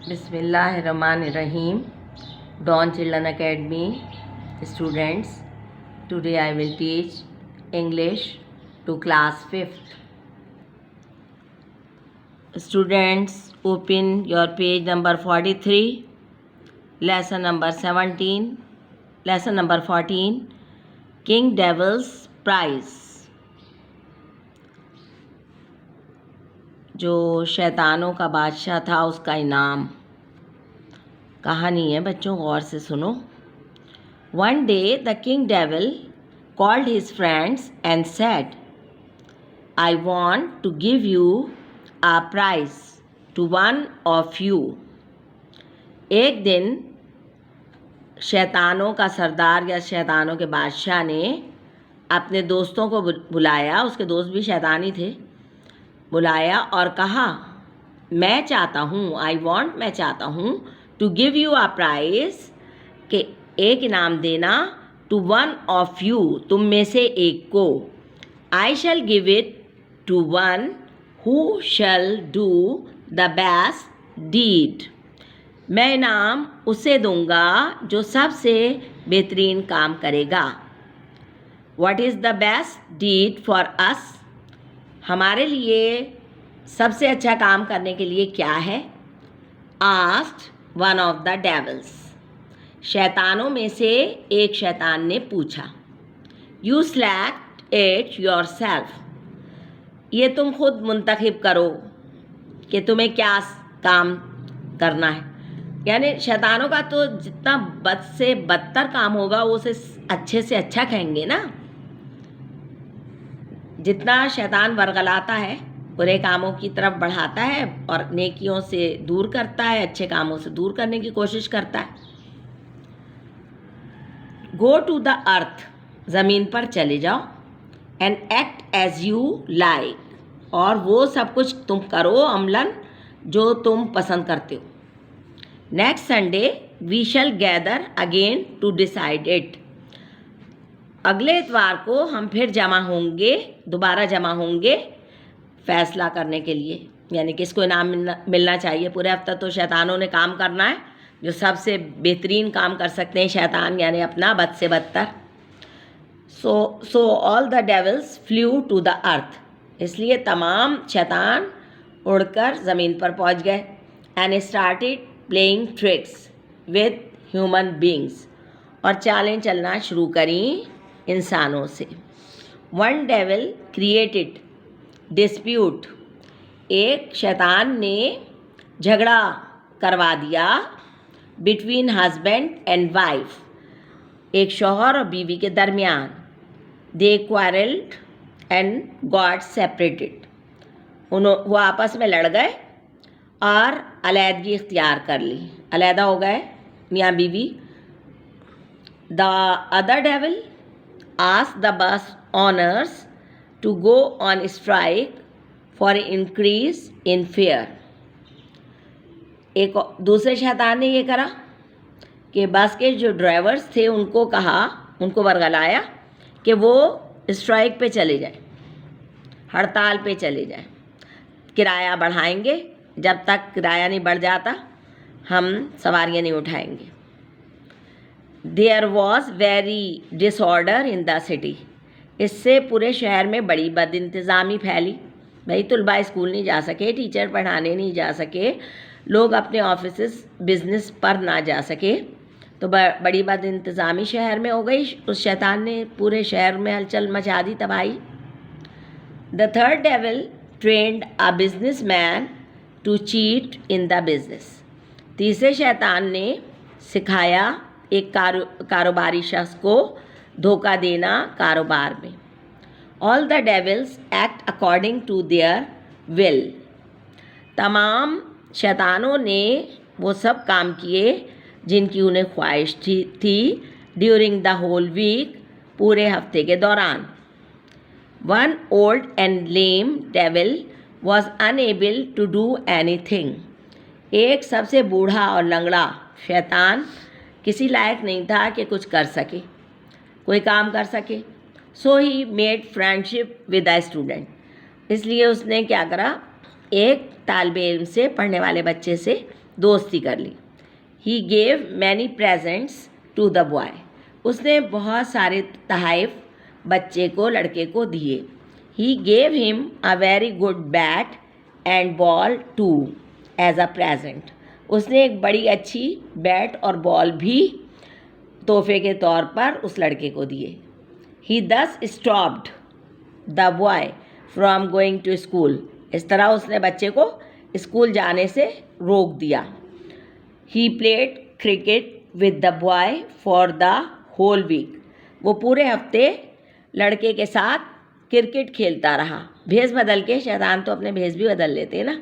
Bismillahirrahmanirrahim. Dawn Children Academy students, today I will teach English to class 5th. Students, open your page number 43, lesson number 17, lesson number 14, King Devil's Prize. जो शैतानों का बादशाह था उसका इनाम। कहानी है बच्चों, गौर से सुनो। One day the king devil called his friends and said, I want to give you a prize to one of you. एक दिन शैतानों का सरदार या शैतानों के बादशाह ने अपने दोस्तों को बुलाया, उसके दोस्त भी शैतान ही थे, बुलाया और कहा, मैं चाहता हूँ, मैं चाहता हूँ to give you a prize, कि एक इनाम देना, टू वन ऑफ यू, तुम में से एक को। I shall give it to one who shall do the best deed. मैं इनाम उसे दूंगा जो सबसे बेहतरीन काम करेगा। What is the best deed for us? हमारे लिए सबसे अच्छा काम करने के लिए क्या है? Asked one of the devils. शैतानों में से एक शैतान ने पूछा। You select it yourself. ये तुम खुद मुंतखब करो कि तुम्हें क्या काम करना है। यानी शैतानों का तो जितना बद से बदतर काम होगा वो उसे अच्छे से अच्छा कहेंगे ना। जितना शैतान वरगलाता है, बुरे कामों की तरफ बढ़ाता है और नेकियों से दूर करता है, अच्छे कामों से दूर करने की कोशिश करता है। गो टू द अर्थ, ज़मीन पर चले जाओ, and act as you like, और वो सब कुछ तुम करो अमलन जो तुम पसंद करते हो। Next Sunday we shall gather again to decide it. अगले इतवार को हम फिर दोबारा जमा होंगे फैसला करने के लिए, यानी किसको इनाम मिलना चाहिए। पूरे हफ्ता तो शैतानों ने काम करना है, जो सबसे बेहतरीन काम कर सकते हैं शैतान, यानी अपना बद से बदतर। So all the devils flew to the earth. इसलिए तमाम शैतान उड़कर ज़मीन पर पहुंच गए। And started playing tricks with human beings, और चालें चलना शुरू करी इंसानों से। One devil created dispute. एक शैतान ने झगड़ा करवा दिया बिटवीन हस्बैंड एंड वाइफ, एक शौहर और बीवी के दरमियान। दे क्वारल्ड एंड गॉट सेपरेटेड। वो आपस में लड़ गए और अलहदगी इख्तियार कर ली, अलहदा हो गए मियाँ बीवी। The other devil asked the bus owners to go on strike for increase in fare. एक दूसरे शैतान ने ये करा कि बस के जो ड्राइवर्स थे उनको वरगलाया कि वो स्ट्राइक पे चले जाए, हड़ताल पे चले जाए। किराया बढ़ाएंगे, जब तक किराया नहीं बढ़ जाता हम सवारियाँ नहीं उठाएंगे। There was very disorder in the city. इससे पूरे शहर में बड़ी बदइंतज़ामी फैली। भाई तलबा स्कूल नहीं जा सके, टीचर पढ़ाने नहीं जा सके, लोग अपने ऑफिस बिजनेस पर ना जा सके, तो बड़ी बदइंतज़ामी शहर में हो गई। उस शैतान ने पूरे शहर में हलचल मचा दी, तबाही। The third devil trained a business man to cheat in the business. तीसरे शैतान ने सिखाया एक कारोबारी शख्स को धोखा देना कारोबार में। All the devils act according to their will. तमाम शैतानों ने वो सब काम किए जिनकी उन्हें ख्वाहिश थी ड्यूरिंग द होल वीक, पूरे हफ्ते के दौरान। One old and lame devil was unable to do anything. एक सबसे बूढ़ा और लंगड़ा शैतान किसी लायक नहीं था कि कुछ कर सके, कोई काम कर सके। So he made friendship with a student. इसलिए उसने क्या करा, एक तालिब इल्म से, पढ़ने वाले बच्चे से दोस्ती कर ली। He gave many presents to the boy, उसने बहुत सारे तोहफ़े बच्चे को, लड़के को दिए। He gave him a very good bat and ball to as a present, उसने एक बड़ी अच्छी बैट और बॉल भी तोहफे के तौर पर उस लड़के को दिए। He thus stopped the boy from going to school, इस तरह उसने बच्चे को स्कूल जाने से रोक दिया। He played cricket with the boy for the whole week, वो पूरे हफ्ते लड़के के साथ क्रिकेट खेलता रहा। भेष बदल के, शैतान तो अपने भेष भी बदल लेते हैं ना।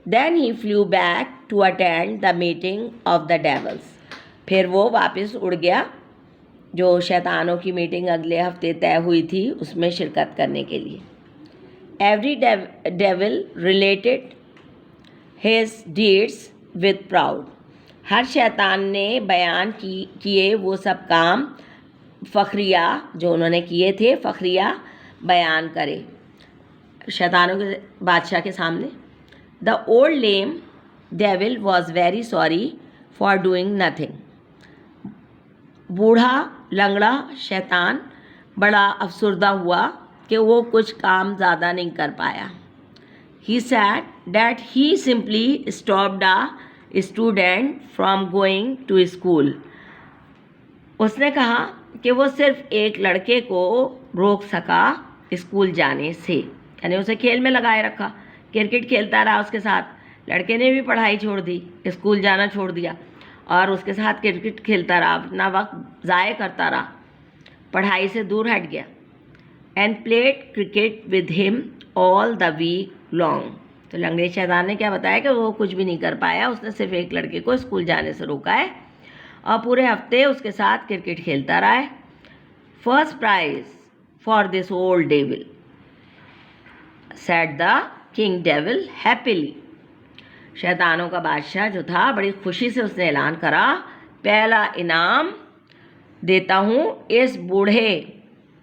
Then he flew back to attend the meeting of the devils, फिर वो वापस उड़ गया जो शैतानों की मीटिंग अगले हफ्ते तय हुई थी उसमें शिरकत करने के लिए। Every devil related his deeds with proud, हर शैतान ने बयान किए वो सब काम, फ़ख्रिया जो उन्होंने किए थे, फ़ख्रिया बयान करे शैतानों के बादशाह के सामने। The old lame devil was very sorry for doing nothing, बूढ़ा लंगड़ा शैतान बड़ा अफसुर्दा हुआ कि वो कुछ काम ज़्यादा नहीं कर पाया। He said that he simply stopped a student from going to school, उसने कहा कि वो सिर्फ एक लड़के को रोक सका स्कूल जाने से, यानी उसे खेल में लगाए रखा, क्रिकेट खेलता रहा उसके साथ, लड़के ने भी पढ़ाई छोड़ दी, स्कूल जाना छोड़ दिया और उसके साथ क्रिकेट खेलता रहा, अपना वक्त ज़ाय करता रहा, पढ़ाई से दूर हट गया। And played cricket with him all the week long, तो लंगड़े शैतान ने क्या बताया कि वो कुछ भी नहीं कर पाया, उसने सिर्फ एक लड़के को स्कूल जाने से रोका है और पूरे हफ्ते उसके साथ क्रिकेट खेलता रहा है। First prize for this old devil said the king devil happily, शैतानों का बादशाह जो था बड़ी खुशी से उसने ऐलान करा, पहला इनाम देता हूँ इस बूढ़े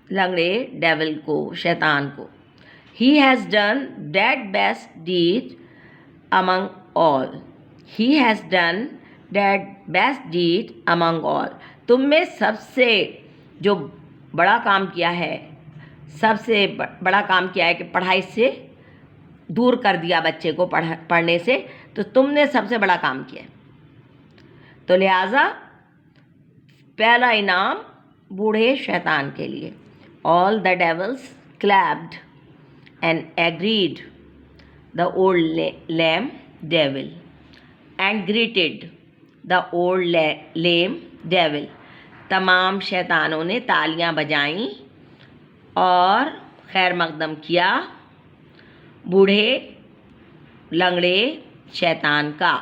लंगड़े डेविल को, शैतान को। He has done that best deed among all, he has done that best deed among all, तुम में सबसे जो बड़ा काम किया है, सबसे बड़ा काम किया है कि पढ़ाई से दूर कर दिया बच्चे को पढ़ने से, तो तुमने सबसे बड़ा काम किया। तो लिहाजा पहला इनाम बूढ़े शैतान के लिए। All the dwells clapped and agreed the old lame devil and greeted the old lame devil, तमाम शैतानों ने तालियां बजाईं और खैर मकदम किया बूढ़े लंगड़े शैतान का।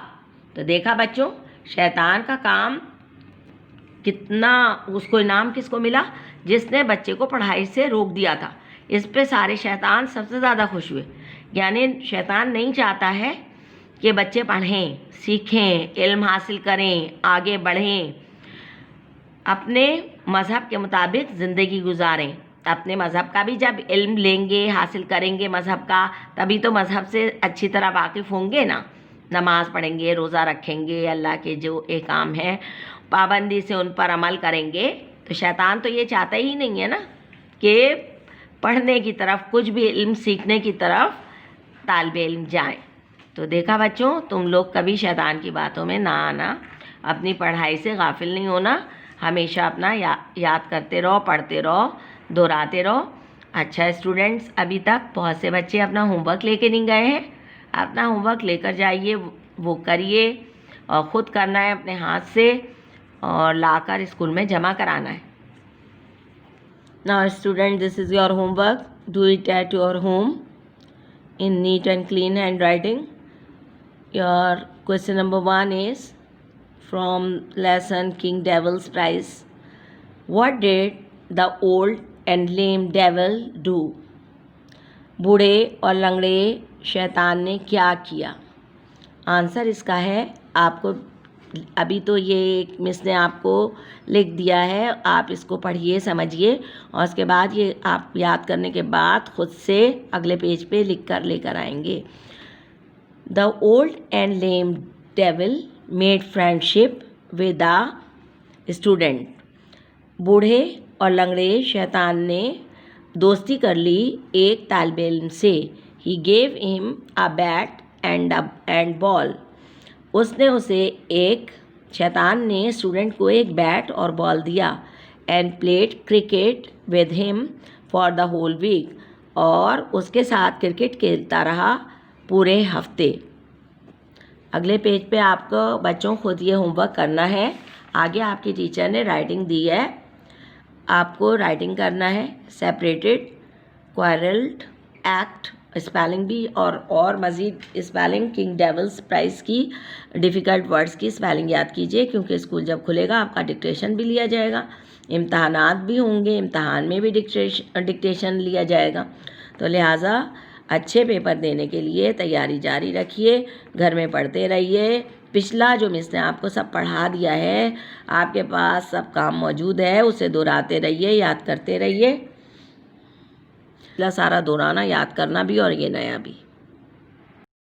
तो देखा बच्चों, शैतान का काम कितना, उसको इनाम किसको मिला, जिसने बच्चे को पढ़ाई से रोक दिया था। इस पे सारे शैतान सबसे ज़्यादा खुश हुए, यानी शैतान नहीं चाहता है कि बच्चे पढ़ें, सीखें, इल्म हासिल करें, आगे बढ़ें, अपने मज़हब के मुताबिक ज़िंदगी गुजारें। अपने मज़हब का भी जब इल्म लेंगे, हासिल करेंगे मज़हब का, तभी तो मज़हब से अच्छी तरह वाकिफ़ होंगे ना। नमाज़ पढ़ेंगे, रोज़ा रखेंगे, अल्लाह के जो एहकाम हैं पाबंदी से उन पर अमल करेंगे। तो शैतान तो ये चाहता ही नहीं है ना कि पढ़ने की तरफ, कुछ भी इल्म सीखने की तरफ तालिबे इल्म जाएँ। तो देखा बच्चों, तुम लोग कभी शैतान की बातों में ना आना, अपनी पढ़ाई से गाफिल नहीं होना, हमेशा अपना याद करते रहो, पढ़ते रहो, दोहराते रहो। अच्छा स्टूडेंट्स, अभी तक बहुत से बच्चे अपना होमवर्क लेके नहीं गए हैं, अपना होमवर्क लेकर जाइए, वो करिए और ख़ुद करना है अपने हाथ से और लाकर स्कूल में जमा कराना है। Now student, this is your homework, do it at your home in neat and clean handwriting. Your question number 1 is from lesson King Devil's Prize. What did the old and lame devil do? बूढ़े और लंगड़े शैतान ने क्या किया? Answer इसका है, आपको अभी तो ये मिस ने आपको लिख दिया है, आप इसको पढ़िए, समझिए और उसके बाद ये आप याद करने के बाद खुद से अगले पेज पे लिख कर लेकर आएंगे। The old and lame devil made friendship with a student. बूढ़े और लंगड़े शैतान ने दोस्ती कर ली एक तालिबे इल्म से. He gave him a bat and ball. उसने उसे शैतान ने स्टूडेंट को एक बैट और बॉल दिया. And played cricket with him for the whole week. और उसके साथ क्रिकेट खेलता रहा पूरे हफ्ते. अगले पेज पे आपको बच्चों खुद ये होमवर्क करना है. आगे आपकी टीचर ने राइटिंग दी है, आपको राइटिंग करना है. सेपरेटेड, क्वारल्ड, एक्ट, स्पेलिंग भी और मज़ीद स्पेलिंग किंग डेविल्स प्राइज़ की डिफ़िकल्ट वर्ड्स की स्पेलिंग याद कीजिए, क्योंकि स्कूल जब खुलेगा आपका डिक्टेशन भी लिया जाएगा, इम्तहानात भी होंगे, इम्तहान में भी डिक्टेशन लिया जाएगा. तो लिहाजा अच्छे पेपर देने के लिए तैयारी जारी रखिए, घर में पढ़ते रहिए. पिछला जो मिस ने आपको सब पढ़ा दिया है, आपके पास सब काम मौजूद है, उसे दोहराते रहिए, याद करते रहिए. सारा दोहराना, याद करना भी और ये नया भी.